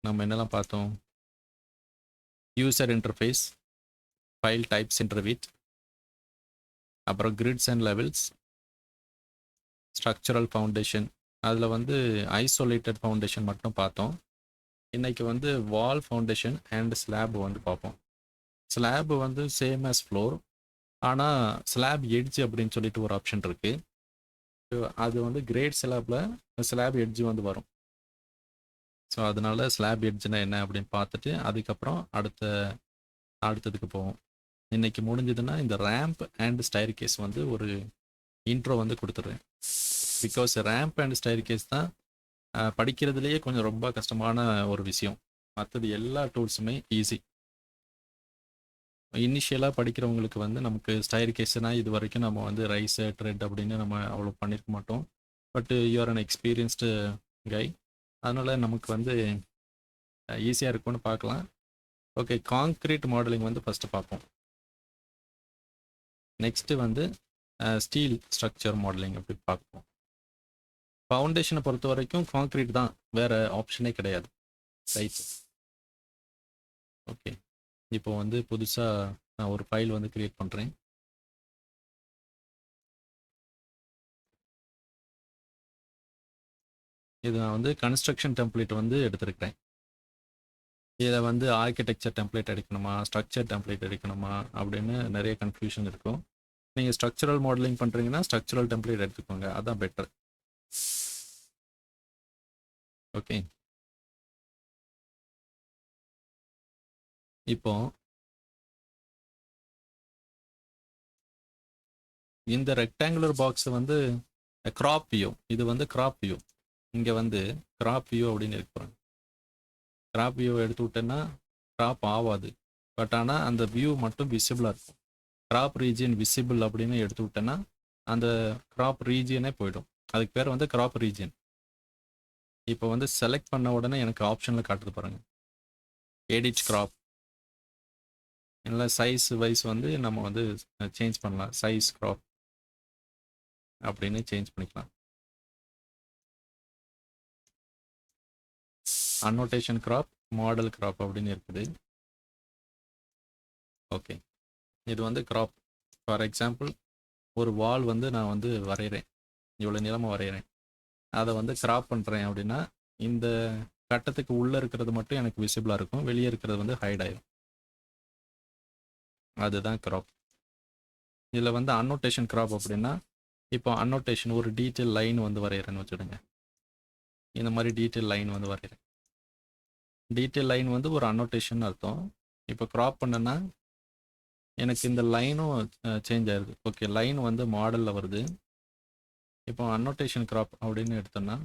நம்ம என்னெல்லாம் பார்த்தோம்? யூசர் இன்டர்ஃபேஸ், ஃபைல் டைப்ஸ் இன்டர்வீட், அப்புறம் grids and levels, structural foundation. அதில் வந்து ஐசோலேட்டட் ஃபவுண்டேஷன் மட்டும் பார்த்தோம். இன்றைக்கி வந்து வால் ஃபவுண்டேஷன் அண்ட் ஸ்லாப் வந்து பார்ப்போம். ஸ்லாப் வந்து சேம் ஆஸ் ஃப்ளோர், ஆனால் ஸ்லாப் எட்ஜ் அப்படின்னு சொல்லிட்டு ஒரு ஆப்ஷன் இருக்குது. அது வந்து கிரேட் ஸ்லாப்பில் ஸ்லாப் எட்ஜ் வந்து வரும். ஸோ அதனால ஸ்லாப் எட்ஜ்னா என்ன அப்படின்னு பார்த்துட்டு அதுக்கப்புறம் அடுத்ததுக்கு போவோம். இன்னைக்கு முடிஞ்சதுன்னா இந்த ரேம்ப் அண்ட் ஸ்டைர் கேஸ் வந்து ஒரு இன்ட்ரோ வந்து கொடுத்துட்றேன். Because ramp and staircase தான் படிக்கிறதுலேயே கொஞ்சம் ரொம்ப கஷ்டமான ஒரு விஷயம். மற்றது எல்லா டூல்ஸுமே ஈஸி. இனிஷியலாக படிக்கிறவங்களுக்கு வந்து நமக்கு ஸ்டைர் கேஸ்னால் இது வரைக்கும் நம்ம வந்து ரைஸ் ட்ரெட் அப்படின்னு நம்ம அவ்வளோ பண்ணியிருக்க மாட்டோம். பட் யூஆர் அன் எக்ஸ்பீரியன்ஸ்டு கை, அதனால் நமக்கு வந்து ஈஸியாக இருக்கும்னு பார்க்கலாம். ஓகே, காங்க்ரீட் மாடலிங் வந்து ஃபஸ்ட்டு பார்ப்போம். நெக்ஸ்ட்டு வந்து ஸ்டீல் ஸ்ட்ரக்சர் மாடலிங் அப்படி பார்ப்போம். ஃபவுண்டேஷனை பொறுத்த வரைக்கும் காங்க்ரீட் தான், வேறு ஆப்ஷனே கிடையாது. Right, okay. இப்போ வந்து புதுசாக நான் ஒரு ஃபைல் வந்து க்ரியேட் பண்ணுறேன். இது நான் வந்து கன்ஸ்ட்ரக்ஷன் டெம்ப்ளேட் வந்து எடுத்திருக்கிறேன். இதை வந்து ஆர்கிடெக்சர் டெம்ப்ளேட் எடுக்கணுமா, ஸ்ட்ரக்சர் டெம்ப்ளேட் எடுக்கணுமா அப்படின்னு நிறைய கன்ஃபியூஷன் இருக்கும். நீங்கள் ஸ்ட்ரக்சரல் மாடலிங் பண்ணுறீங்கன்னா ஸ்ட்ரக்சரல் டெம்ப்ளேட் எடுத்துக்கோங்க, அதான் பெட்டர். ஓகே, இப்போ இந்த ரெக்டாங்குலர் பாக்ஸ் வந்து கிராப் வியூ, இது வந்து கிராப் வியூ. இங்கே வந்து கிராப் வியூ அப்படின்னு இருக்கிறாங்க. கிராப் வியூ எடுத்து விட்டேன்னா கிராப் ஆகாது, பட் ஆனால் அந்த வியூ மட்டும் விசிபிளாக இருக்கும். கிராப் ரீஜியன் விசிபிள் அப்படின்னு எடுத்து விட்டேன்னா அந்த கிராப் ரீஜியனே போயிடும். அதுக்கு பேர் வந்து கிராப் ரீஜியன். இப்போ வந்து செலக்ட் பண்ண உடனே எனக்கு ஆப்ஷனில் காட்டுது பாருங்கள், எடிட் கிராப். இல்லை சைஸ் வைஸ் வந்து நம்ம வந்து சேஞ்ச் பண்ணலாம், சைஸ் கிராப் அப்படின்னு சேஞ்ச் பண்ணிக்கலாம். அன்னோட்டேஷன் கிராப், மாடல் கிராப் அப்படின்னு இருக்குது. ஓகே, இது வந்து கிராப். ஃபார் எக்ஸாம்பிள் ஒரு வால் வந்து நான் வந்து வரைகிறேன், இவ்வளோ நீளமாக வரைகிறேன். அதை வந்து கிராப் பண்ணுறேன் அப்படின்னா இந்த கட்டத்துக்கு உள்ளே இருக்கிறது மட்டும் எனக்கு விசிபிளாக இருக்கும், வெளியே இருக்கிறது வந்து ஹைட் ஆயிடும். அதுதான் கிராப். இதில் வந்து அன்னோட்டேஷன் கிராப் அப்படின்னா, இப்போ அன்னோட்டேஷன் ஒரு டீட்டெயில் லைன் வந்து வரைகிறேன்னு வச்சுடுங்க. இந்த மாதிரி டீட்டெயில் லைன் வந்து வரைகிறேன். டீட்டெயில் லைன் வந்து ஒரு அன்னோட்டேஷன் அர்த்தம். இப்போ கிராப் பண்ணேன்னா எனக்கு இந்த லைனும் சேஞ்ச் ஆயிடுது. ஓகே, லைன் வந்து மாடலில் வருது. இப்போ அன்னோட்டேஷன் கிராப் அப்படின்னு எடுத்தோம்னா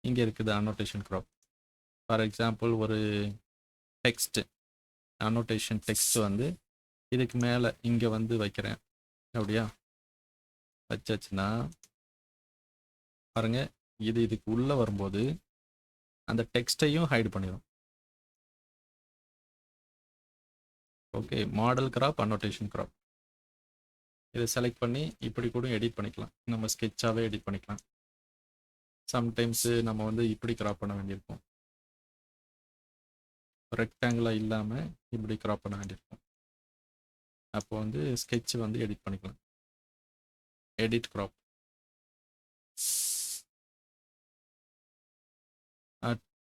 இங்கே இருக்குது அன்னோட்டேஷன் கிராப். ஃபார் எக்ஸாம்பிள் ஒரு டெக்ஸ்ட், அன்னோட்டேஷன் டெக்ஸ்ட் வந்து இதுக்கு மேலே இங்கே வந்து வைக்கிறேன். அப்படியா வச்சாச்சுன்னா பாருங்க, இதுக்கு உள்ளே வரும்போது அந்த டெக்ஸ்டையும் ஹைட் பண்ணிடும். Okay, model crop, annotation crop. இதை செலக்ட் பண்ணி இப்படி கூட எடிட் பண்ணிக்கலாம், நம்ம ஸ்கெட்சாகவே எடிட் பண்ணிக்கலாம். சம்டைம்ஸு நம்ம வந்து இப்படி கிராப் பண்ண வேண்டியிருக்கும், ரெக்டாங்கிளாக இல்லாமல் இப்படி கிராப் பண்ண வேண்டியிருக்கும். அப்போ வந்து ஸ்கெட்ச் வந்து எடிட் பண்ணிக்கலாம், எடிட் கிராப்.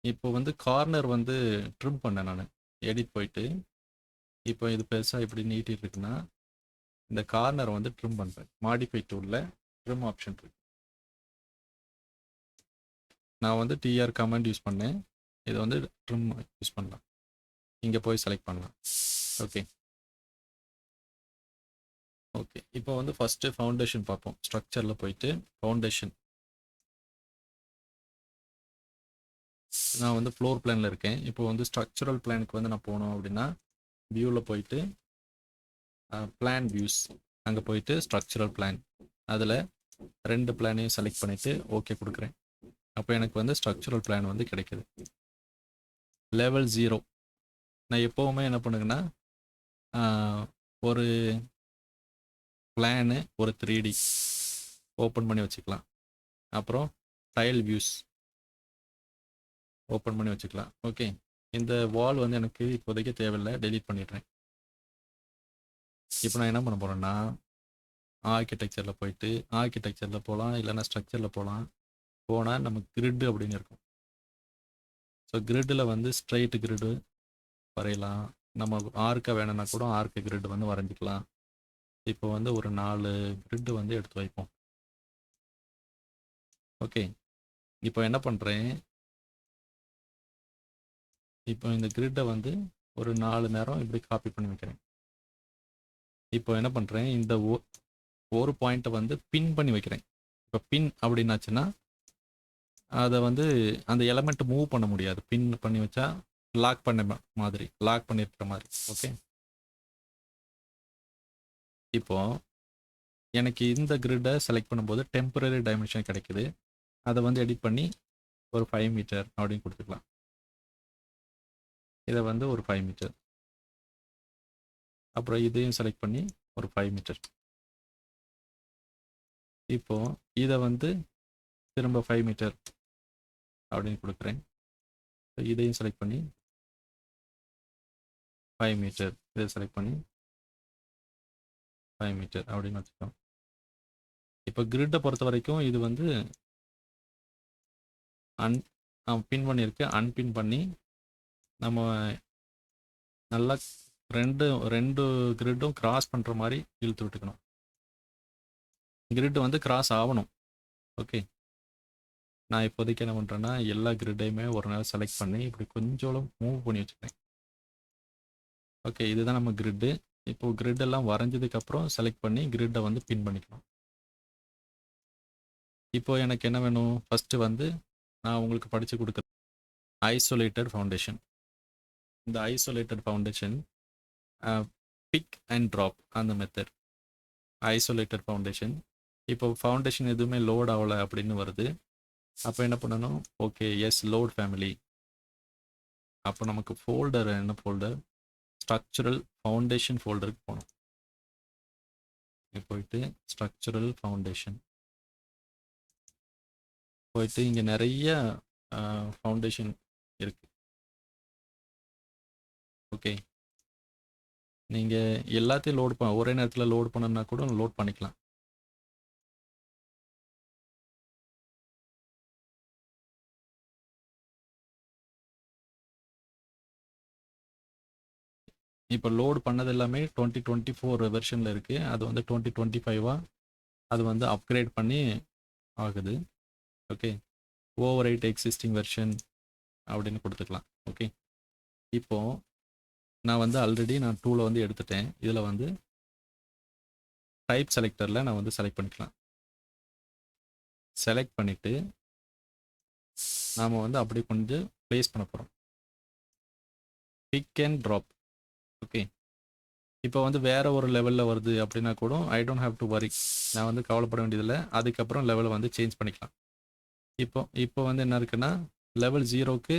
இப்போ வந்து கார்னர் வந்து ட்ரிம் பண்ணேன் நான், எடிட் போயிட்டு. இப்போ இது பெருசாக இப்படி நீட்டிட்டு இருக்குன்னா இந்த கார்னர் வந்து ட்ரிம் பண்ணுறேன். மாடிஃபை டூலில் ட்ரிம் ஆப்ஷன் இருக்கு. நான் வந்து டிஆர் கமாண்ட் யூஸ் பண்ணேன், இதை வந்து ட்ரிம் யூஸ் பண்ணலாம். இங்கே போய் செலக்ட் பண்ணலாம். ஓகே ஓகே, இப்போ வந்து ஃபஸ்ட்டு ஃபவுண்டேஷன் பார்ப்போம். ஸ்ட்ரக்சரில் போயிட்டு ஃபவுண்டேஷன், நான் வந்து ஃப்ளோர் பிளானில் இருக்கேன். இப்போ வந்து ஸ்ட்ரக்சரல் பிளானுக்கு வந்து நான் போனோம் அப்படின்னா வியூவில் போயிட்டு பிளான் வியூஸ், அங்கே போயிட்டு ஸ்ட்ரக்சரல் பிளான், அதில் 2 பிளானையும் செலக்ட் பண்ணிவிட்டு ஓகே கொடுக்குறேன். அப்போ எனக்கு வந்து ஸ்ட்ரக்சரல் பிளான் வந்து கிடைக்குது. லெவல் 0. நான் எப்போவுமே என்ன பண்ணுங்கன்னா ஒரு பிளானு ஒரு 3D ஓப்பன் பண்ணி வச்சுக்கலாம். அப்புறம் டைல் வியூஸ், ஓப்பன் பண்ணி வச்சுக்கலாம். ஓகே, இந்த வால் வந்து எனக்கு இப்போதைக்கு தேவையில்லை, டெலீட் பண்ணிடுறேன். இப்போ நான் என்ன பண்ண போகிறேன்னா, ஆர்கிடெக்சரில் போயிட்டு ஆர்கிடெக்சரில் போகலாம், இல்லைன்னா ஸ்ட்ரக்சரில் போனால் நமக்கு கிரிட் அப்படின்னு இருக்கும். ஸோ கிரிட்டில் வந்து ஸ்ட்ரைட் கிரிடு வரையலாம். நம்ம ஆர்க்காக வேணும்னா கூட ஆர்க்கு கிரிட் வந்து வரைஞ்சிக்கலாம். இப்போ வந்து ஒரு 4 கிரிட் வந்து எடுத்து வைப்போம். ஓகே, இப்போ என்ன பண்ணுறேன், இப்போ இந்த கிரிட்டை வந்து ஒரு 4 நேரம் இப்படி காப்பி பண்ணி வைக்கிறேன். இப்போ என்ன பண்ணுறேன், இந்த ஒரு பாயிண்ட்டை வந்து பின் பண்ணி வைக்கிறேன். இப்போ பின் அப்படின்னாச்சுன்னா அதை வந்து அந்த எலமெண்ட் மூவ் பண்ண முடியாது. பின் பண்ணி வச்சா லாக் பண்ண மாதிரி, லாக் பண்ணியிருக்கிற மாதிரி. ஓகே, இப்போ எனக்கு இந்த கிரிட்டை செலக்ட் பண்ணும்போது டெம்பரரி டைமென்ஷன் கிடைக்குது. அதை வந்து எடிட் பண்ணி ஒரு 5 மீட்டர் அப்படின்னு கொடுத்துக்கலாம். இதை வந்து ஒரு 5 மீட்டர், அப்புறம் இதையும் செலக்ட் பண்ணி ஒரு 5 மீட்டர். இப்போ இதை வந்து திரும்ப 5 மீட்டர் அப்படின்னு கொடுக்குறேன். இதையும் செலக்ட் பண்ணி 5 மீட்டர், இதை செலக்ட் பண்ணி 5 மீட்டர் அப்படின்னு வச்சுக்கோம். இப்போ கிரிட்டை பொறுத்த வரைக்கும் இது வந்து பின் பண்ணியிருக்கு. அன்பின் பண்ணி நம்ம நல்லா ரெண்டு கிரிட்டும் கிராஸ் பண்ணுற மாதிரி இழுத்து விட்டுக்கணும். கிரிட் வந்து கிராஸ் ஆகணும். ஓகே, நான் இப்போதைக்கு என்ன பண்ணுறேன்னா எல்லா கிரிட்டையுமே ஒரு நேரம் செலக்ட் பண்ணி இப்படி கொஞ்சம் மூவ் பண்ணி வச்சுக்கிறேன். ஓகே, இதுதான் நம்ம கிரிட்டு. இப்போ கிரிட் எல்லாம் வரைஞ்சதுக்கப்புறம் செலக்ட் பண்ணி கிரிட்டை வந்து பின் பண்ணிக்கணும். இப்போ எனக்கு என்ன வேணும், ஃபஸ்ட்டு வந்து நான் உங்களுக்கு படித்து கொடுக்குற ஐசோலேட்டட் ஃபவுண்டேஷன். இந்த isolated foundation pick and drop அந்த மெத்தட் ஐசோலேட்டட் ஃபவுண்டேஷன். இப்போ ஃபவுண்டேஷன் எதுவுமே லோட் ஆகலை அப்படின்னு வருது. அப்போ என்ன பண்ணணும், ஓகே எஸ் லோட் ஃபேமிலி. அப்போ நமக்கு ஃபோல்டர் என்ன ஃபோல்டர், ஸ்ட்ரக்சரல் ஃபவுண்டேஷன் ஃபோல்டருக்கு போகணும். போயிட்டு ஸ்ட்ரக்சரல் ஃபவுண்டேஷன் போயிட்டு இங்கே நிறைய ஃபவுண்டேஷன் இருக்குது. ஓகே, நீங்கள் எல்லாத்தையும் ஒரே நேரத்தில் லோட் பண்ணணும்னா கூட லோட் பண்ணிக்கலாம். இப்போ லோட் பண்ணது எல்லாமே 2024 வெர்ஷனில் இருக்குது. அது வந்து 2025 அது வந்து அப்கிரேட் பண்ணி ஆகுது. Okay, over right existing version அப்படின்னு கொடுத்துக்கலாம். ஓகே, இப்போது நான் வந்து ஆல்ரெடி நான் டூலை வந்து எடுத்துட்டேன். இதில் வந்து டைப் செலக்டரில் நான் வந்து செலக்ட் பண்ணிக்கலாம். செலக்ட் பண்ணிவிட்டு நாம் வந்து அப்படி கொஞ்சம் ப்ளேஸ் பண்ண போகிறோம். Big and drop. ஓகே, இப்போ வந்து வேறு ஒரு லெவலில் வருது அப்படின்னா கூட I don't have to worry, நான் வந்து கவலைப்பட வேண்டியதில்லை. அதுக்கப்புறம் லெவலை வந்து சேஞ்ச் பண்ணிக்கலாம். இப்போ வந்து என்ன இருக்குன்னா லெவல் 0க்கு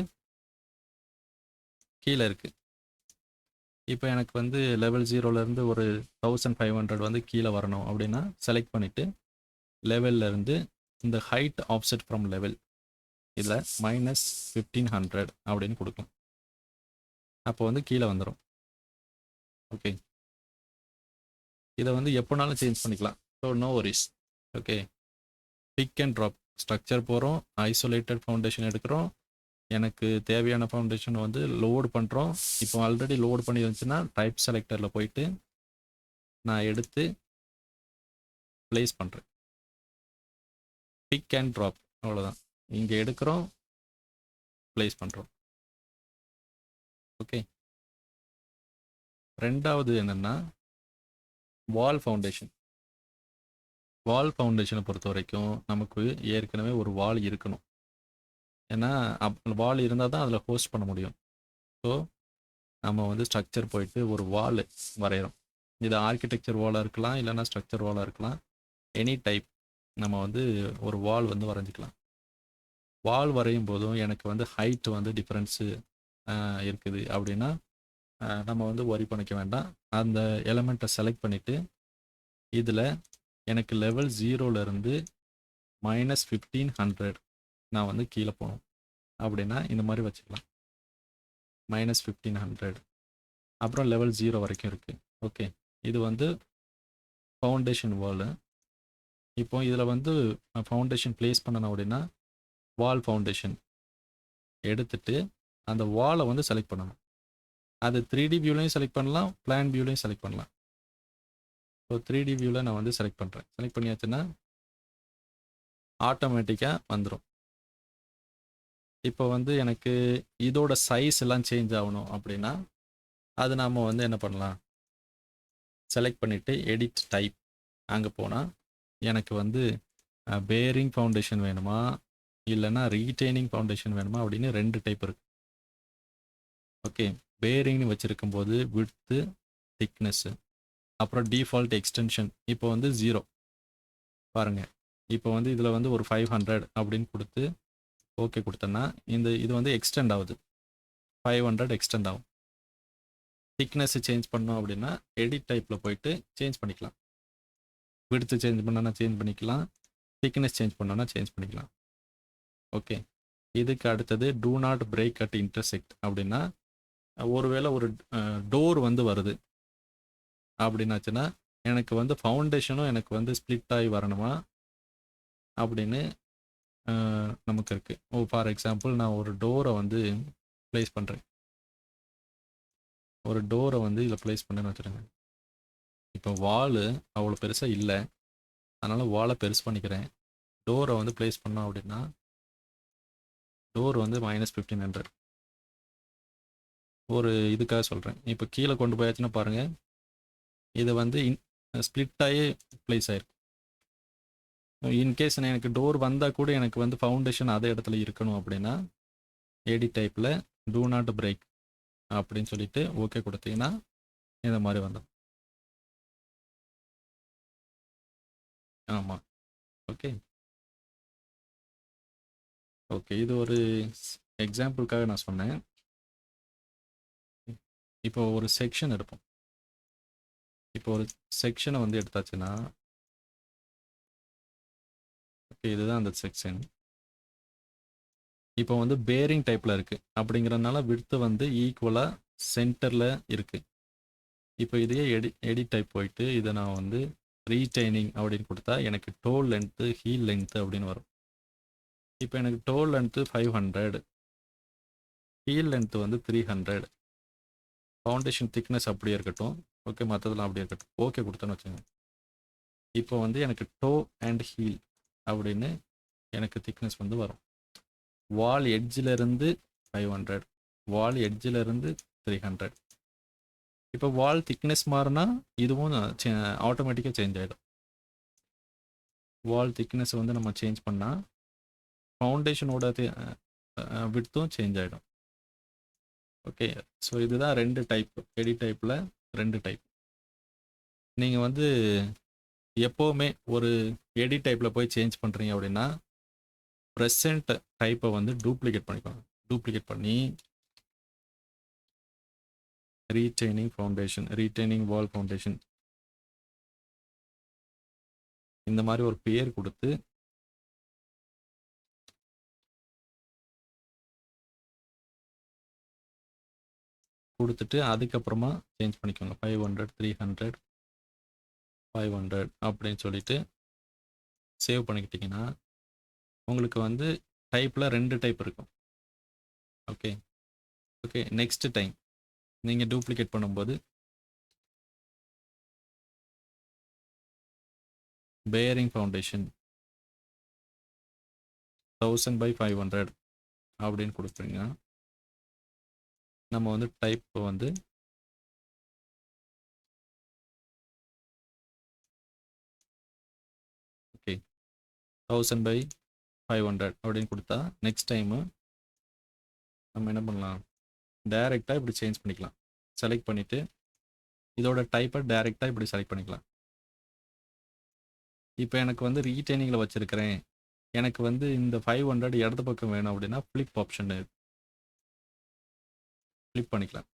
கீழே இருக்குது. இப்போ எனக்கு வந்து லெவல் 0லேருந்து ஒரு 1500 வந்து கீழே வரணும் அப்படின்னா செலக்ட் பண்ணிவிட்டு லெவல்லேருந்து இந்த ஹைட் ஆஃப்செட் ஃப்ரம் லெவல் இதில் -1500 அப்படின்னு கொடுக்கலாம். அப்போ வந்து கீழே வந்துடும். ஓகே, இதை வந்து எப்போனாலும் சேஞ்ச் பண்ணிக்கலாம். So no worries. Okay, pick and drop structure போகிறோம், ஐசோலேட்டட் ஃபவுண்டேஷன் எடுக்கிறோம், எனக்கு தேவையான ஃபவுண்டேஷன் வந்து லோடு பண்ணுறோம். இப்போ ஆல்ரெடி லோடு பண்ணி இருந்துச்சுன்னா டைப் செலக்டரில் போயிட்டு நான் எடுத்து ப்ளேஸ் பண்ணுறேன். பிக் அண்ட் ட்ராப், அவ்வளோதான். இங்கே எடுக்கிறோம், ப்ளேஸ் பண்ணுறோம். ஓகே, ரெண்டாவது என்னென்னா வால் ஃபவுண்டேஷன். வால் ஃபவுண்டேஷனை பொறுத்த வரைக்கும் நமக்கு ஏற்கனவே ஒரு வால் இருக்கணும். ஏன்னா வால் இருந்தால் தான் அதில் ஹோஸ்ட் பண்ண முடியும். ஸோ நம்ம வந்து ஸ்ட்ரக்சர் போயிட்டு ஒரு வால் வரைகிறோம். இது ஆர்கிடெக்சர் வாலாக இருக்கலாம், இல்லைன்னா ஸ்ட்ரக்சர் வாலாக இருக்கலாம். எனி டைப் நம்ம வந்து ஒரு வால் வந்து வரைஞ்சிக்கலாம். வால் வரையும் போதும் எனக்கு வந்து ஹைட் வந்து டிஃப்ரென்ஸு இருக்குது அப்படின்னா நம்ம வந்து ஒரி பண்ணிக்க வேண்டாம். அந்த எலமெண்ட்டை செலக்ட் பண்ணிவிட்டு இதில் எனக்கு லெவல் 0லேருந்து -1500 நான் வந்து கீழே போகணும். அப்படின்னா இந்த மாதிரி வச்சுக்கலாம். -1500. அப்புறம் லெவல் 0 வரைக்கும் இருக்குது. ஓகே, இது வந்து ஃபவுண்டேஷன் வாலு. இப்போ இதில் வந்து ஃபவுண்டேஷன் ப்ளேஸ் பண்ணணும் அப்படின்னா வால் ஃபவுண்டேஷன் எடுத்துட்டு அந்த வாலை வந்து செலக்ட் பண்ணணும். அது 3D வியூலையும் செலக்ட் பண்ணலாம், பிளான் வியூலையும் செலக்ட் பண்ணலாம். ஸோ 3D வியூவில் நான் வந்து செலக்ட் பண்ணுறேன். செலக்ட் பண்ணியாச்சுன்னா ஆட்டோமேட்டிக்காக வந்துடும். இப்போ வந்து எனக்கு இதோட சைஸ் எல்லாம் சேஞ்ச் ஆகணும் அப்படின்னா அது நாம் வந்து என்ன பண்ணலாம், செலக்ட் பண்ணிவிட்டு எடிட் டைப் அங்கே போனால் எனக்கு வந்து பேரிங் ஃபவுண்டேஷன் வேணுமா இல்லைன்னா ரீட்டைனிங் ஃபவுண்டேஷன் வேணுமா அப்படின்னு 2 டைப் இருக்குது. ஓகே, பேரிங்னு வச்சுருக்கும் போது விட்த்து, திக்னஸ்ஸு, அப்புறம் டிஃபால்ட் எக்ஸ்டென்ஷன் இப்போ வந்து 0 பாருங்கள். இப்போ வந்து இதில் வந்து ஒரு 500 அப்படின்னு கொடுத்து ஓகே கொடுத்தேன்னா இது வந்து எக்ஸ்டெண்ட் ஆகுது, 500 எக்ஸ்டெண்ட் ஆகும். திக்னஸ் சேஞ்ச் பண்ணோம் அப்படின்னா எடிட் டைப்பில் போயிட்டு சேஞ்ச் பண்ணிக்கலாம். விட்த்து சேஞ்ச் பண்ணோன்னா சேஞ்ச் பண்ணிக்கலாம், திக்னஸ் சேஞ்ச் பண்ணோன்னா சேஞ்ச் பண்ணிக்கலாம். ஓகே, இதுக்கு அடுத்தது do not break at intersect அப்படின்னா ஒருவேளை ஒரு டோர் வந்து வருது அப்படின்னாச்சுன்னா எனக்கு வந்து ஃபவுண்டேஷனும் எனக்கு வந்து ஸ்ப்ளிட் ஆகி வரணுமா அப்படின்னு நமக்கு இருக்குது. ஃபார் எக்ஸாம்பிள் நான் ஒரு டோரை வந்து ப்ளேஸ் பண்ணுறேன். ஒரு டோரை வந்து இதில் ப்ளேஸ் பண்ணேன்னு வச்சுருங்க. இப்போ வாலு அவ்வளோ பெருசாக இல்லை, அதனால் வாலை பெருசு பண்ணிக்கிறேன். டோரை வந்து ப்ளேஸ் பண்ணோம் அப்படின்னா டோர் வந்து -1500. ஒரு இதுக்காக சொல்கிறேன். இப்போ கீழே கொண்டு போயாச்சுன்னா பாருங்கள், இது வந்து ஸ்ப்ளிட் ஆகி ப்ளேஸ் ஆகிருக்கு. இன்கேஸ் எனக்கு டோர் வந்தால் கூட எனக்கு வந்து ஃபவுண்டேஷன் அதே இடத்துல இருக்கணும் அப்படின்னா எடிட் டைப்பில் டூ நாட் பிரேக் அப்படின்னு சொல்லிட்டு ஓகே கொடுத்தீங்கன்னா இந்த மாதிரி வந்துடும். ஆமாம், ஓகே ஓகே, இது ஒரு எக்ஸாம்பிளுக்காக நான் சொன்னேன். இப்போ ஒரு செக்ஷன் எடுப்போம். இப்போ ஒரு செக்ஷனை வந்து எடுத்தாச்சுன்னா ஓகே, இதுதான் அந்த செக்ஷன். இப்போ வந்து பேரிங் டைப்பில் இருக்குது அப்படிங்கிறதுனால விட்த்து வந்து ஈக்குவலாக சென்டரில் இருக்குது. இப்போ இதையே எடிட் டைப் போயிட்டு இதை நான் வந்து ரீடைனிங் அப்படின்னு கொடுத்தா எனக்கு டோல் லென்த்து, ஹீல் லென்த்து அப்படின்னு வரும். இப்போ எனக்கு டோல் லென்த்து 500, ஹீல் லென்த்து வந்து 300, ஃபவுண்டேஷன் திக்னஸ் அப்படியே இருக்கட்டும். ஓகே, மற்றதெல்லாம் அப்படியே இருக்கட்டும். ஓகே கொடுத்தேன்னு வச்சுங்க. இப்போ வந்து எனக்கு டோ அண்ட் ஹீல் அப்படின்னு எனக்கு திக்னஸ் வந்து வரும். வால் எட்ஜிலிருந்து 500, வால் எட்ஜிலிருந்து 300. இப்போ வால் திக்னஸ் மாறினா இதுவும் ஆட்டோமேட்டிக்காக சேஞ்ச் ஆகிடும். வால் திக்னஸ் வந்து நம்ம சேஞ்ச் பண்ணால் ஃபவுண்டேஷனோட விட்த்தும் சேஞ்ச் ஆகிடும். ஓகே, ஸோ இதுதான் 2 டைப். எடிட் டைப்பில் 2 டைப். நீங்கள் வந்து எப்போவுமே ஒரு எடிட் டைப்பில் போய் சேஞ்ச் பண்ணுறீங்க அப்படின்னா ப்ரெசென்ட் டைப்பை வந்து டூப்ளிகேட் பண்ணிக்கோங்க. டூப்ளிகேட் பண்ணி ரீட்டைனிங் ஃபவுண்டேஷன், ரீட்டைனிங் வால் ஃபவுண்டேஷன் இந்த மாதிரி ஒரு பேர் கொடுத்து கொடுத்துட்டு அதுக்கப்புறமா சேஞ்ச் பண்ணிக்கோங்க. 500, 300, 500 அப்படின்னு சொல்லிட்டு சேவ் பண்ணிக்கிட்டிங்கன்னா உங்களுக்கு வந்து டைப்பில் 2 டைப் இருக்கும். ஓகே ஓகே, நெக்ஸ்ட் டைம் நீங்கள் டூப்ளிகேட் பண்ணும்போது பேரிங் ஃபவுண்டேஷன் 1000/500 அப்படின்னு கொடுக்குறீங்க. நம்ம வந்து டைப் வந்து ஓகே 1000/500 அப்படின்னு கொடுத்தா நெக்ஸ்ட் டைமு நம்ம என்ன பண்ணலாம், டைரெக்டாக இப்படி சேஞ்ச் பண்ணிக்கலாம். செலக்ட் பண்ணிவிட்டு இதோட டைப்பை டைரெக்டாக இப்படி செலக்ட் பண்ணிக்கலாம். இப்போ எனக்கு வந்து ரீட்டைனிங்கில் வச்சுருக்கிறேன், எனக்கு வந்து இந்த 500 இடது பக்கம் வேணும் அப்படின்னா ஃப்ளிப் ஆப்ஷன் ஃப்ளிப் பண்ணிக்கலாம்.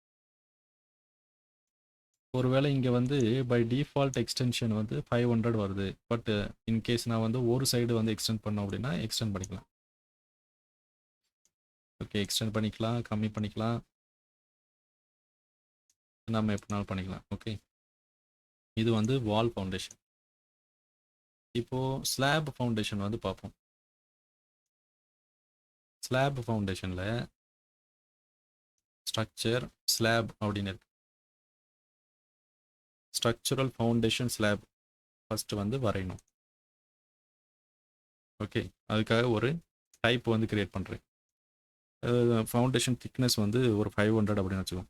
ஒருவேளை இங்கே வந்து பை டிஃபால்ட் எக்ஸ்டென்ஷன் வந்து 500 வருது, பட் இன்கேஸ் நான் வந்து ஒரு சைடு வந்து எக்ஸ்டெண்ட் பண்ணோம் அப்படின்னா எக்ஸ்டெண்ட் பண்ணிக்கலாம். ஓகே, எக்ஸ்டெண்ட் பண்ணிக்கலாம், கம்மி பண்ணிக்கலாம், நம்ம எப்படினாலும் பண்ணிக்கலாம். ஓகே, இது வந்து வால் ஃபவுண்டேஷன். இப்போது ஸ்லாப் ஃபவுண்டேஷன் வந்து பார்ப்போம். ஸ்லாப் ஃபவுண்டேஷனில் ஸ்ட்ரக்சர் ஸ்லாப் அப்படின்னு இருக்கு. ஸ்ட்ரக்சரல் ஃபவுண்டேஷன் ஸ்லாப் ஃபஸ்ட்டு வந்து வரையணும். ஓகே, அதுக்காக ஒரு டைப் வந்து கிரியேட் பண்ணுறேன். ஃபவுண்டேஷன் திக்னஸ் வந்து ஒரு 500 அப்படின்னு வச்சுக்கோம்.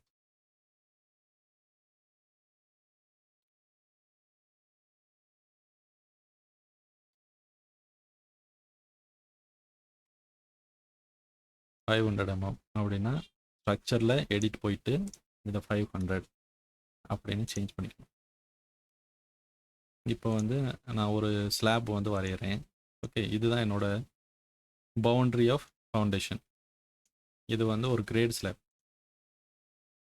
mm அப்படின்னா ஸ்ட்ரக்சரில் எடிட் போயிட்டு இதை 500 அப்படின்னு சேஞ்ச் பண்ணிக்கணும். இப்போ வந்து நான் ஒரு ஸ்லாப் வந்து வரைகிறேன். ஓகே, இதுதான் என்னோட பவுண்ட்ரி ஆஃப் ஃபவுண்டேஷன். இது வந்து ஒரு கிரேட் ஸ்லாப்.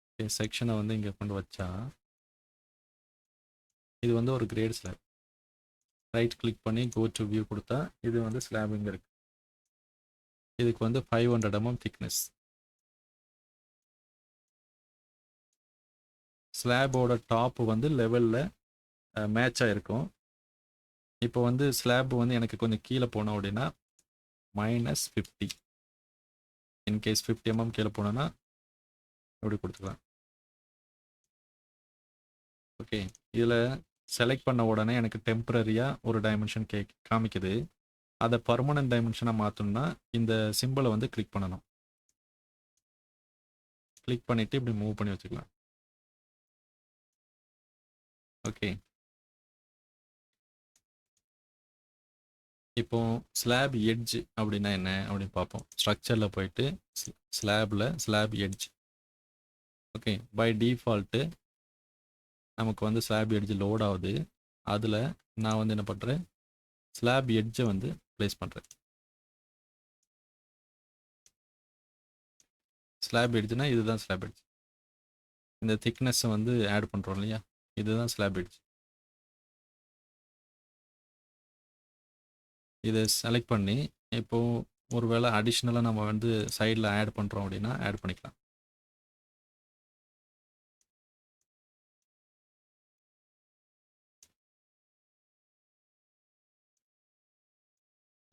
ஓகே, செக்ஷனை வந்து இங்கே கொண்டு வச்சா இது வந்து ஒரு கிரேட் ஸ்லாப். ரைட் கிளிக் பண்ணி கோ டு வியூ கொடுத்தா இது வந்து ஸ்லாப் இங்கே இருக்குது. இதுக்கு வந்து 500 mm திக்னஸ். ஸ்லாபோட டாப் வந்து லெவலில் மேட்சாக இருக்கும். இப்போ வந்து ஸ்லாப் வந்து எனக்கு கொஞ்சம் கீழே போனோம் அப்படின்னா -50. இன்கேஸ் 50 mm கீழே போனோன்னா எப்படி கொடுத்துக்கலாம். ஓகே, இதில் செலக்ட் பண்ண உடனே எனக்கு டெம்பரரியாக ஒரு டைமென்ஷன் காமிக்குது. அதை பர்மனன்ட் டைமென்ஷனாக மாற்றணும்னா இந்த சிம்பிளை வந்து கிளிக் பண்ணணும். கிளிக் பண்ணிவிட்டு இப்படி மூவ் பண்ணி வச்சுக்கலாம். ஓகே, இப்போ ஸ்லாப் எட்ஜ் அப்படின்னா என்ன அப்படின்னு பார்ப்போம். ஸ்ட்ரக்சரில் போயிட்டு slab edge. Okay, by default நமக்கு வந்து ஸ்லாப் எட்ஜ் லோட் ஆகுது. அதில் நான் வந்து என்ன பண்ணுறேன், ஸ்லாப் எட்ஜை வந்து ப்ளேஸ் பண்ணுறேன். ஸ்லாப் எட்ஜ்னா இதுதான் ஸ்லாப் எட்ஜ். இந்த திக்னஸை வந்து ஆட் பண்ணுறோம் இல்லையா, இதுதான் ஸ்லாப் எட்ஜ். இதை செலக்ட் பண்ணி இப்போது ஒரு வேளை அடிஷ்னலாக நம்ம வந்து சைடில் ஆட் பண்ணுறோம் அப்படின்னா ஆட் பண்ணிக்கலாம்.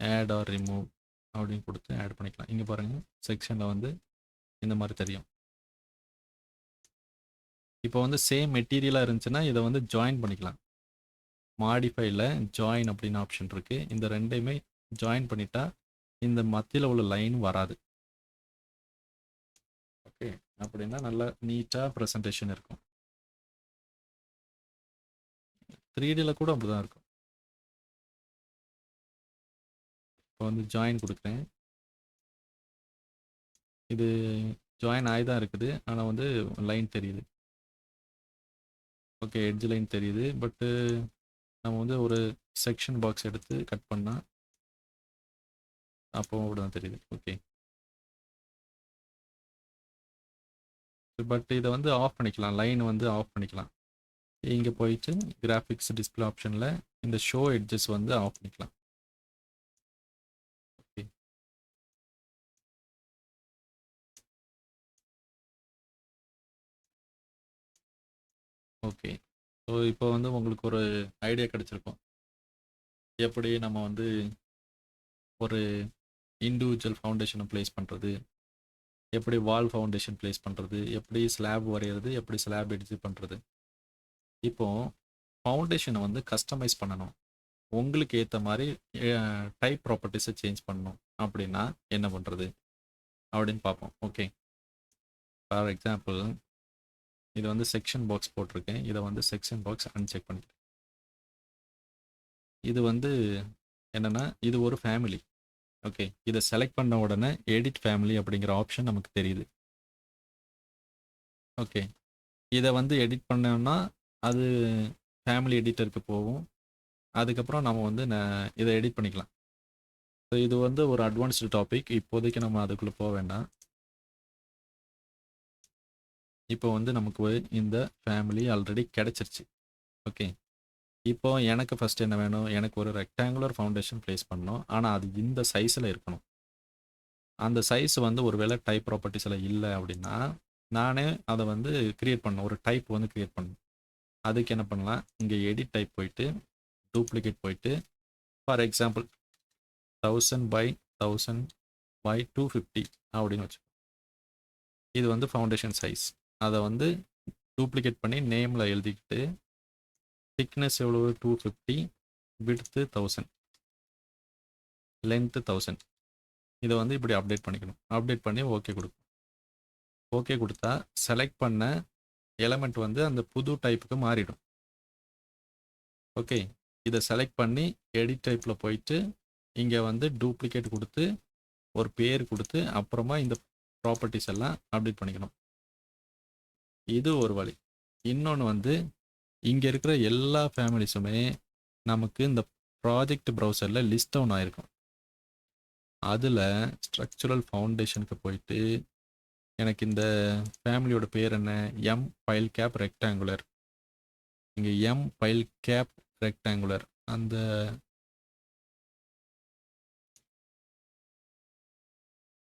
ஆட் ஆர் ரிமூவ் அப்படின்னு கொடுத்து ஆட் பண்ணிக்கலாம். இங்கே பாருங்கள், செக்ஷனில் வந்து இந்த மாதிரி தெரியும். இப்போ வந்து சேம் மெட்டீரியலாக இருந்துச்சுன்னா இதை வந்து ஜாயின் பண்ணிக்கலாம். மாடிஃபைல ஜாயின் அப்படின்னு ஆப்ஷன் இருக்குது. இந்த ரெண்டையுமே ஜாயின் பண்ணிட்டா இந்த மத்தியில் உள்ள லைன் வராது. ஓகே, அப்படின்னா நல்லா நீட்டாக ப்ரெசன்டேஷன் இருக்கும். 3Dயில் கூட அப்படி தான் இருக்கும். இப்போ வந்து ஜாயின் கொடுக்குறேன். இது ஜாயின் ஆகி தான் இருக்குது, ஆனால் வந்து லைன் தெரியுது. ஓகே, எட்ஜ் லைன் தெரியுது. பட்டு நம்ம வந்து ஒரு செக்ஷன் பாக்ஸ் எடுத்து கட் பண்ணால் அப்போ அப்படி தான் தெரியுது. ஓகே, பட் இதை வந்து ஆஃப் பண்ணிக்கலாம். லைன் வந்து ஆஃப் பண்ணிக்கலாம். இங்கே போயிட்டு கிராஃபிக்ஸ் டிஸ்பிளே ஆப்ஷனில் இந்த ஷோ எட்ஜஸ் வந்து ஆஃப் பண்ணிக்கலாம். Okay, okay. ஸோ இப்போ வந்து உங்களுக்கு ஒரு ஐடியா கிடச்சிருக்கும் எப்படி நம்ம வந்து ஒரு இண்டிவிஜுவல் ஃபவுண்டேஷனை ப்ளேஸ் பண்ணுறது, எப்படி வால் ஃபவுண்டேஷன் ப்ளேஸ் பண்ணுறது, எப்படி ஸ்லாப் வரைகிறது, எப்படி ஸ்லாப் எட்ஜ் பண்ணுறது. இப்போது ஃபவுண்டேஷனை வந்து கஸ்டமைஸ் பண்ணணும். உங்களுக்கு ஏற்ற மாதிரி டைப் ப்ராப்பர்ட்டிஸை சேஞ்ச் பண்ணணும் அப்படின்னா என்ன பண்ணுறது அப்படின்னு பார்ப்போம். ஓகே, ஃபார் எக்ஸாம்பிள் இது வந்து செக்ஷன் பாக்ஸ் போட்டிருக்கேன். இதை வந்து செக்ஷன் பாக்ஸ் அன்செக் பண்ணிக்கிறேன். இது வந்து என்னென்னா இது ஒரு ஃபேமிலி. ஓகே, இதை செலக்ட் பண்ண உடனே எடிட் ஃபேமிலி அப்படிங்கிற ஆப்ஷன் நமக்கு தெரியுது. ஓகே, இதை வந்து எடிட் பண்ணோம்னா அது ஃபேமிலி எடிட்டருக்கு போகும். அதுக்கப்புறம் நம்ம வந்து இதை எடிட் பண்ணிக்கலாம். ஸோ இது வந்து ஒரு அட்வான்ஸ்டு டாபிக். இப்போதைக்கு நம்ம அதுக்குள்ளே போக வேண்டாம். இப்போ வந்து நமக்கு இந்த ஃபேமிலி ஆல்ரெடி கிடச்சிருச்சு. ஓகே, இப்போ எனக்கு ஃபஸ்ட் என்ன வேணும், எனக்கு ஒரு ரெக்டாங்குலர் ஃபவுண்டேஷன் ப்ளேஸ் பண்ணணும். ஆனால் அது இந்த சைஸில் இருக்கணும். அந்த சைஸ் வந்து ஒருவேளை டைப் ப்ராப்பர்ட்டிஸில் இல்லை அப்படின்னா நானே அதை வந்து கிரியேட் பண்ணணும், ஒரு டைப் வந்து கிரியேட் பண்ணணும். அதுக்கு என்ன பண்ணலாம், இங்கே எடிட் டைப் போயிட்டு டூப்ளிகேட் போயிட்டு ஃபார் எக்ஸாம்பிள் 1000 by 250 அப்படின்னு வச்சு, இது வந்து ஃபவுண்டேஷன் சைஸ். அதை வந்து டூப்ளிகேட் பண்ணி நேமில் எழுதிக்கிட்டு திக்னஸ் எவ்வளவு 250, விட்த்து 1000, லென்த்து 1000. இதை வந்து இப்படி அப்டேட் பண்ணிக்கணும். அப்டேட் பண்ணி ஓகே கொடுக்கும். ஓகே கொடுத்தா செலக்ட் பண்ண எலமெண்ட் வந்து அந்த புது டைப்புக்கு மாறிடும். ஓகே, இதை செலக்ட் பண்ணி எடிட் டைப்பில் போயிட்டு இங்கே வந்து டூப்ளிகேட் கொடுத்து ஒரு பேர் கொடுத்து அப்புறமா இந்த ப்ராப்பர்ட்டிஸ் எல்லாம் அப்டேட் பண்ணிக்கணும். இது ஒரு வழி. இன்னொன்று வந்து இங்கே இருக்கிற எல்லா ஃபேமிலிஸுமே நமக்கு இந்த ப்ராஜெக்ட் ப்ரௌசரில் லிஸ்ட் டவுன் ஆகிருக்கும். அதில் ஸ்ட்ரக்சரல் ஃபவுண்டேஷனுக்கு போயிட்டு எனக்கு இந்த ஃபேமிலியோட பேர் என்ன, எம் ஃபைல் கேப் ரெக்டாங்குலர். இங்கே எம் ஃபைல் கேப் ரெக்டாங்குலர் அந்த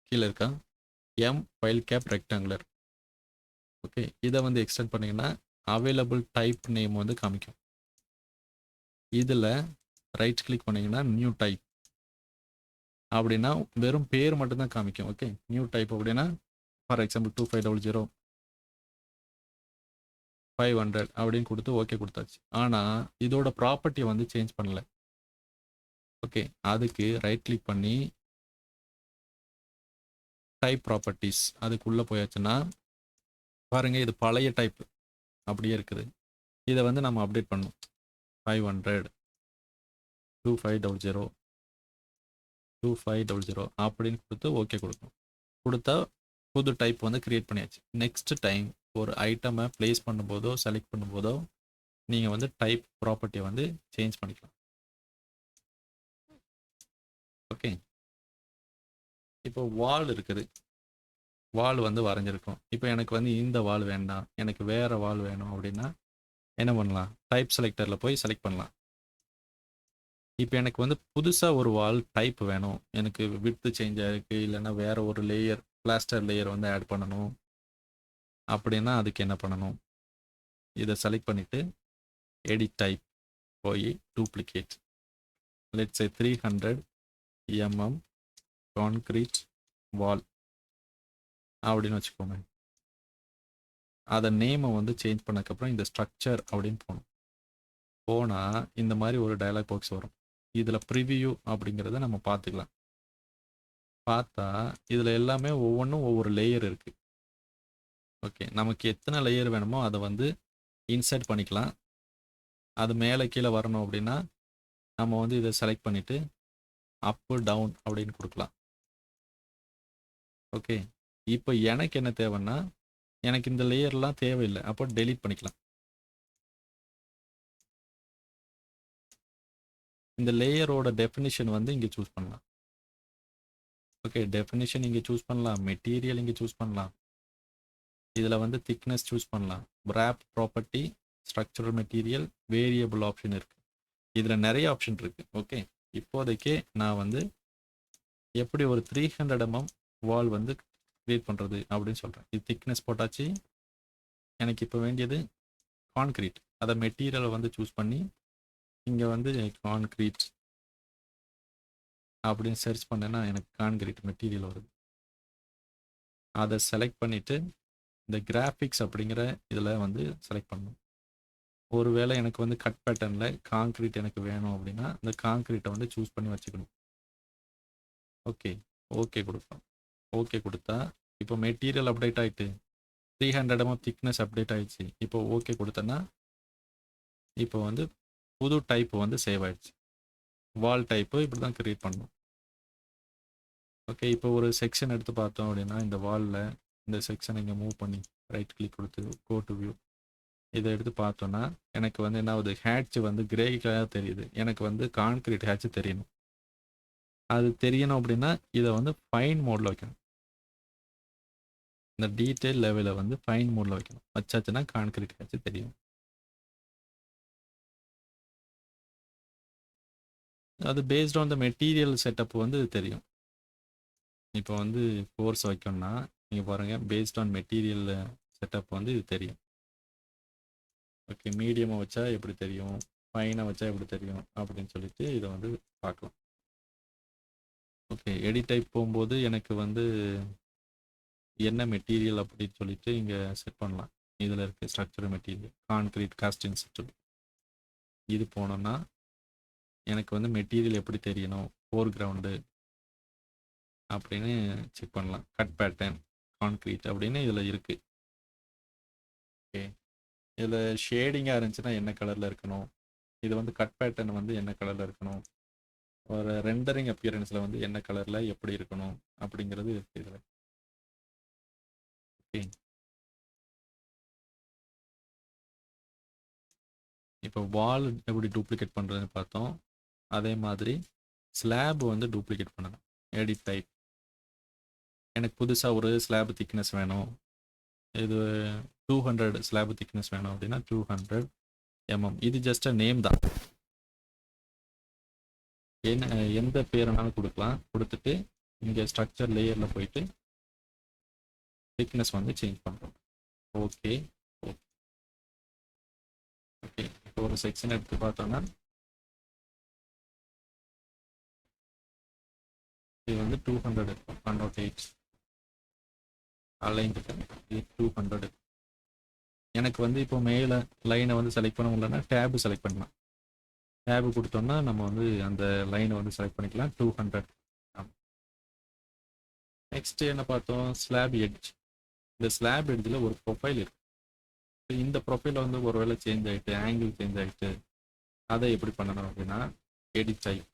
கீழே இருக்கா, M pile cap rectangular. Okay, இதை வந்து எக்ஸ்டெண்ட் பண்ணிங்கன்னா அவைலபிள் டைப் நேம் வந்து காமிக்கும். இதில் ரைட் கிளிக் பண்ணிங்கன்னா நியூ டைப் அப்படின்னா வெறும் பேர் மட்டும்தான் காமிக்கும். ஓகே, நியூ டைப் அப்படின்னா ஃபார் எக்ஸாம்பிள் 2500 500 அப்படின்னு கொடுத்து ஓகே கொடுத்தாச்சு. ஆனால் இதோட ப்ராப்பர்ட்டியை வந்து சேஞ்ச் பண்ணல. ஓகே, அதுக்கு ரைட் கிளிக் பண்ணி டைப் ப்ராப்பர்ட்டிஸ் அதுக்குள்ளே போயாச்சுன்னா பாருங்கள், இது பழைய டைப் அப்படியே இருக்குது. இதை வந்து நம்ம அப்டேட் பண்ணணும். 500 2500 2500 அப்படின்னு கொடுத்து ஓகே கொடுக்கணும். கொடுத்தா புது டைப் வந்து கிரியேட் பண்ணியாச்சு. நெக்ஸ்ட் டைம் ஒரு ஐட்டமை ப்ளேஸ் பண்ணும்போதோ செலக்ட் பண்ணும்போதோ நீங்கள் வந்து டைப் ப்ராப்பர்ட்டியை வந்து சேஞ்ச் பண்ணிக்கலாம். ஓகே, இப்போ வால் இருக்குது, வால் வந்து வரைஞ்சிருக்கும். இப்போ எனக்கு வந்து இந்த வால் வேண்டாம், எனக்கு வேறு வால் வேணும் அப்படின்னா என்ன பண்ணலாம், டைப் செலக்டரில் போய் செலக்ட் பண்ணலாம். இப்போ எனக்கு வந்து புதுசாக ஒரு வால் டைப் வேணும், எனக்கு விட்த்து சேஞ்ச் ஆகிருக்கு, இல்லைன்னா வேறு ஒரு லேயர் பிளாஸ்டர் லேயர் வந்து ஆட் பண்ணணும் அப்படின்னா அதுக்கு என்ன பண்ணணும், இதை செலக்ட் பண்ணிவிட்டு எடிட் டைப் போய் duplicate, let's say 300 mm concrete wall அப்படின்னு வச்சுக்கோங்க. அதை நேமை வந்து சேஞ்ச் பண்ணக்கப்புறம் இந்த ஸ்ட்ரக்சர் அப்படின்னு போனால் இந்த மாதிரி ஒரு டயலாக் பாக்ஸ் வரும். இதில் ப்ரிவியூ அப்படிங்கிறத நம்ம பார்த்துக்கலாம். பார்த்தா இதில் எல்லாமே ஒவ்வொன்றும் ஒவ்வொரு லேயர் இருக்குது. ஓகே, நமக்கு எத்தனை லேயர் வேணுமோ அதை வந்து இன்சர்ட் பண்ணிக்கலாம். அது மேலே கீழே வரணும் அப்படின்னா நம்ம வந்து இதை செலக்ட் பண்ணிவிட்டு அப்பு டவுன் அப்படின்னு கொடுக்கலாம். ஓகே, இப்போ எனக்கு என்ன தேவைன்னா எனக்கு இந்த லேயர்லாம் தேவையில்லை, அப்போ டெலீட் பண்ணிக்கலாம். இந்த லேயரோட டெஃபினிஷன் வந்து இங்கே சூஸ் பண்ணலாம். ஓகே, டெஃபினிஷன் இங்கே சூஸ் பண்ணலாம், மெட்டீரியல் இங்கே சூஸ் பண்ணலாம், இதில் வந்து திக்னஸ் சூஸ் பண்ணலாம், wrap property, structural material, variable option இருக்குது. இதில் நிறைய ஆப்ஷன் இருக்குது. ஓகே, இப்போதைக்கு நான் வந்து எப்படி ஒரு 300 mm வால் வந்து க்ரியேட் பண்ணுறது அப்படின்னு சொல்கிறேன். இது திக்னஸ் போட்டாச்சு. எனக்கு இப்போ வேண்டியது கான்க்ரீட். அதை மெட்டீரியலை வந்து சூஸ் பண்ணி இங்கே வந்து கான்க்ரீட் அப்படின்னு சர்ச் பண்ணேன்னா எனக்கு கான்க்ரீட் மெட்டீரியல் வருது. அதை செலக்ட் பண்ணிவிட்டு இந்த கிராஃபிக்ஸ் அப்படிங்கிற இதில் வந்து செலக்ட் பண்ணணும். ஒருவேளை எனக்கு வந்து கட் பேட்டர்னில் கான்க்ரீட் எனக்கு வேணும் அப்படின்னா இந்த கான்க்ரீட்டை வந்து சூஸ் பண்ணி வச்சுக்கணும். ஓகே, ஓகே கொடுப்போம். ஓகே கொடுத்தா இப்போ மெட்டீரியல் அப்டேட் ஆகிட்டு 300 mm திக்னஸ் அப்டேட் ஆகிடுச்சு. இப்போ ஓகே கொடுத்தேன்னா இப்போ வந்து புது டைப் வந்து சேவ் ஆகிடுச்சு. வால் டைப்பு இப்படி தான் க்ரியேட் பண்ணணும். ஓகே, இப்போ ஒரு செக்ஷன் எடுத்து பார்த்தோம் அப்படின்னா இந்த வாலில் இந்த செக்ஷனை இங்கே மூவ் பண்ணி ரைட் கிளிக் கொடுத்து கோ டு வியூ இதை எடுத்து பார்த்தோன்னா எனக்கு வந்து என்ன ஆகுது, ஹேட்ச் வந்து கிரே கலராக தெரியுது. எனக்கு வந்து கான்க்ரீட் ஹேட்ச் தெரியணும். அது தெரியணும் அப்படின்னா இதை வந்து ஃபைன் மோடில் வைக்கணும். இந்த டீட்டெயில் லெவலில் வந்து ஃபைன் மோடில் வைக்கணும். வச்சாச்சுன்னா கான்க்ரீட் ஹேட்ச் தெரியும். அது based on the material setup வந்து தெரியும். இப்போ வந்து ஃபோர்ஸ் வைக்கணும்னா நீங்கள் பாருங்கள், பேஸ்ட் ஆன் மெட்டீரியல் செட்டப் வந்து இது தெரியும். ஓகே, மீடியமாக வச்சா எப்படி தெரியும், ஃபைனாக வச்சா எப்படி தெரியும் அப்படின்னு சொல்லிட்டு இதை வந்து பார்க்கலாம். ஓகே, எடிட் டைப் போகும்போது எனக்கு வந்து என்ன மெட்டீரியல் அப்படின்னு சொல்லிட்டு இங்கே செட் பண்ணலாம். இதில் இருக்குது structure material, concrete casting system. இது போனோம்னா எனக்கு வந்து மெட்டீரியல் எப்படி தெரியணும், ஃபோர் கிரவுண்டு அப்படின்னு செக் பண்ணலாம். கட் பேட்டர்ன், கான்கிரீட் அப்படின்னு இதில் இருக்குது. ஓகே, இதில் ஷேடிங்காக இருந்துச்சுன்னா என்ன கலரில் இருக்கணும், இது வந்து கட் பேட்டர்ன் வந்து என்ன கலரில் இருக்கணும், ஒரு ரெண்டரிங் அப்பியரன்ஸில் வந்து என்ன கலரில் எப்படி இருக்கணும் அப்படிங்கிறது இருக்குது இதில். ஓகே, இப்போ வால் எப்படி டூப்ளிகேட் பண்ணுறதுன்னு பார்த்தோம். அதே மாதிரி ஸ்லாப் வந்து டூப்ளிகேட் பண்ணணும். எடிட் டைப், எனக்கு புதுசாக ஒரு ஸ்லாப் திக்னஸ் வேணும், இது 200 ஸ்லாப் திக்னஸ் வேணும் அப்படின்னா 200 mm. இது ஜஸ்ட் நேம் தான், என்ன எந்த பேருனாலும் கொடுக்கலாம். கொடுத்துட்டு இங்கே ஸ்ட்ரக்சர் லேயரில் போயிட்டு திக்னஸ் வந்து சேஞ்ச் பண்ணுறோம். ஓகே ஓகே, இப்போ ஒரு செக்ஷன் எடுத்து பார்த்தோம்னா இது வந்து 200 இருக்கும். 108 அலைன் இது 200. எனக்கு வந்து இப்போ மேலே லைனை வந்து செலக்ட் பண்ண முடியலன்னா டேபு செலக்ட் பண்ணலாம். டேபு கொடுத்தோம்னா நம்ம வந்து அந்த லைனை வந்து செலக்ட் பண்ணிக்கலாம். 200. நெக்ஸ்ட் என்ன பார்த்தோம், ஸ்லாப் எட்ஜ். இந்த ஸ்லாப் எட்ஜில் ஒரு ப்ரொஃபைல் இருக்கு. இந்த ப்ரொஃபைல வந்து ஒரு வேளை சேஞ்ச் ஆகிட்டு, ஆங்கிள் சேஞ்ச் ஆகிட்டு, அதை எப்படி பண்ணணும் அப்படின்னா எடிட் டைப்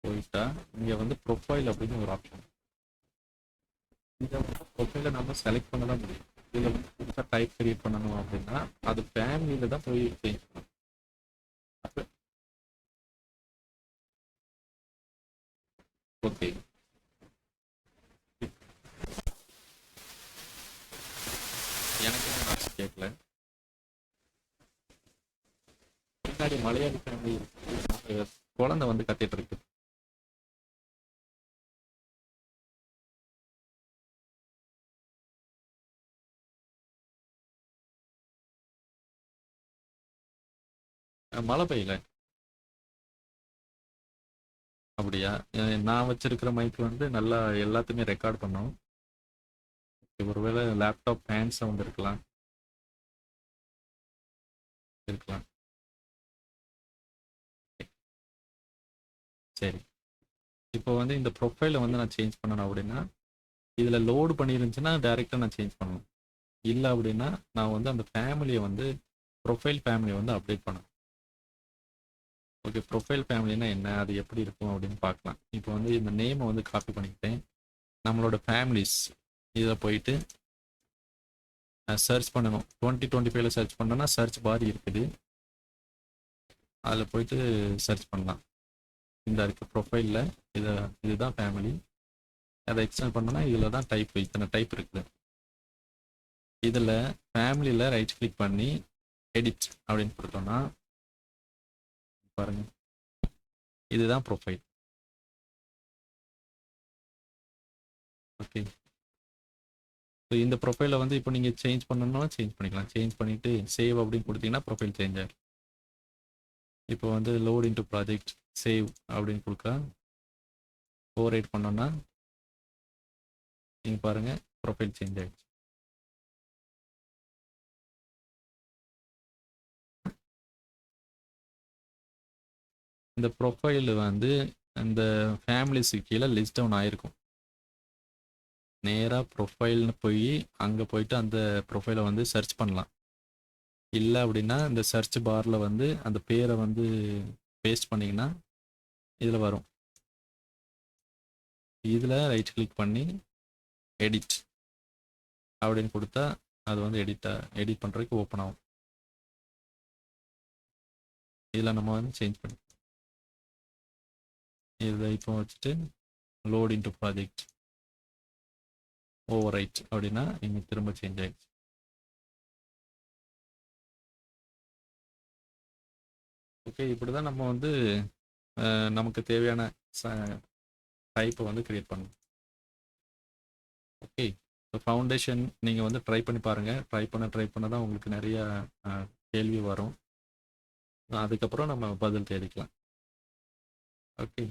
போயிட்டா இங்கே வந்து ப்ரொஃபைல் அப்படின்னு ஒரு ஆப்ஷன். இந்த ப்ரொஃபைலை நம்ம செலக்ட் பண்ண தான் முடியும். இதில் வந்து புதுசாக டைப் கிரியேட் பண்ணணும் அப்படின்னா அது ஃபேமிலியில் தான் போய் சேஞ்ச் பண்ணணும். அப்போ ஓகே, எனக்கு நான் கேட்கல. முன்னாடி மலையாளி ஃபேமிலி குழந்தை வந்து கத்திட்டு இருக்கு. மழை பெய்யல. அப்படியா? நான் வச்சிருக்கிற மைக் வந்து நல்லா எல்லாத்தையுமே ரெக்கார்ட் பண்ணோம். ஒருவேளை லேப்டாப் ஃபேன் சவுண்ட் இருக்கலாம். இருக்கலாம். சரி, இப்போ வந்து இந்த ப்ரொஃபைலை வந்து நான் சேஞ்ச் பண்ணணும் அப்படின்னா இதில் லோடு பண்ணியிருந்துச்சுன்னா டைரெக்டாக நான் சேஞ்ச் பண்ணணும். இல்லை அப்படின்னா நான் வந்து அந்த ஃபேமிலியை வந்து ப்ரொஃபைல் ஃபேமிலியை வந்து அப்டேட் பண்ணணும். ஓகே, ப்ரொஃபைல் ஃபேமிலினா என்ன, அது எப்படி இருக்கும் அப்படின்னு பார்க்கலாம். இப்போ வந்து இந்த நேமை வந்து காப்பி பண்ணிக்கிட்டேன். நம்மளோட ஃபேமிலிஸ் இதில் போயிட்டு சர்ச் பண்ணணும். 2025 சர்ச் பண்ணோன்னா சர்ச் பார் இருக்குது, அதில் போயிட்டு சர்ச் பண்ணலாம். இந்த இருக்குது ப்ரொஃபைலில் இதுதான் ஃபேமிலி. அதை எக்ஸ்டெண்ட் பண்ணோன்னா இதில் தான் டைப், இத்தனை டைப் இருக்குது. இதில் ஃபேமிலியில் ரைட் கிளிக் பண்ணி எடிட் அப்படின்னு கொடுத்தோன்னா பாருங்கள், இதுதான் ப்ரொஃபைல். ஓகே, ஸோ இந்த ப்ரொஃபைலை வந்து இப்போ நீங்கள் சேஞ்ச் பண்ணணும்னா சேஞ்ச் பண்ணிக்கலாம். சேஞ்ச் பண்ணிவிட்டு சேவ் அப்படின்னு கொடுத்தீங்கன்னா ப்ரொஃபைல் சேஞ்ச் ஆகிடும். இப்போ வந்து லோட் இன்டு ப்ராஜெக்ட் சேவ் அப்படின்னு கொடுக்க ஓவர் ரைட் பண்ணோன்னா நீங்கள் பாருங்கள் ப்ரொஃபைல் சேஞ்ச் ஆகிடுச்சு. இந்த ப்ரொஃபைல் வந்து இந்த ஃபேமிலிஸு கீழே லிஸ்ட் டவுன் ஆகிருக்கும். நேராக ப்ரொஃபைல்னு போய் அங்கே போயிட்டு அந்த ப்ரொஃபைலை வந்து சர்ச் பண்ணலாம். இல்லை அப்படின்னா இந்த சர்ச் பாரில் வந்து அந்த பேரை வந்து பேஸ்ட் பண்ணிங்கன்னா இதில் வரும். இதில் ரைட் கிளிக் பண்ணி எடிட் அப்படின்னு கொடுத்தா அது வந்து எடிட் பண்ணுறதுக்கு ஓப்பன் ஆகும். இதில் நம்ம வந்து சேஞ்ச் பண்ணி இதை இப்போ வச்சுட்டு load into project over right அப்படின்னா இங்கே திரும்ப சேஞ்ச் ஆகிடுச்சு. ஓகே, இப்படி தான் நம்ம வந்து நமக்கு தேவையான டைப்பை வந்து கிரியேட் பண்ணணும். ஓகே. ஸோ ஃபவுண்டேஷன் நீங்கள் வந்து ட்ரை பண்ணி பாருங்கள். ட்ரை பண்ண தான் உங்களுக்கு நிறைய கேள்வி வரும். அதுக்கப்புறம் நம்ம பதில் தேடிக்கலாம். ஓகே.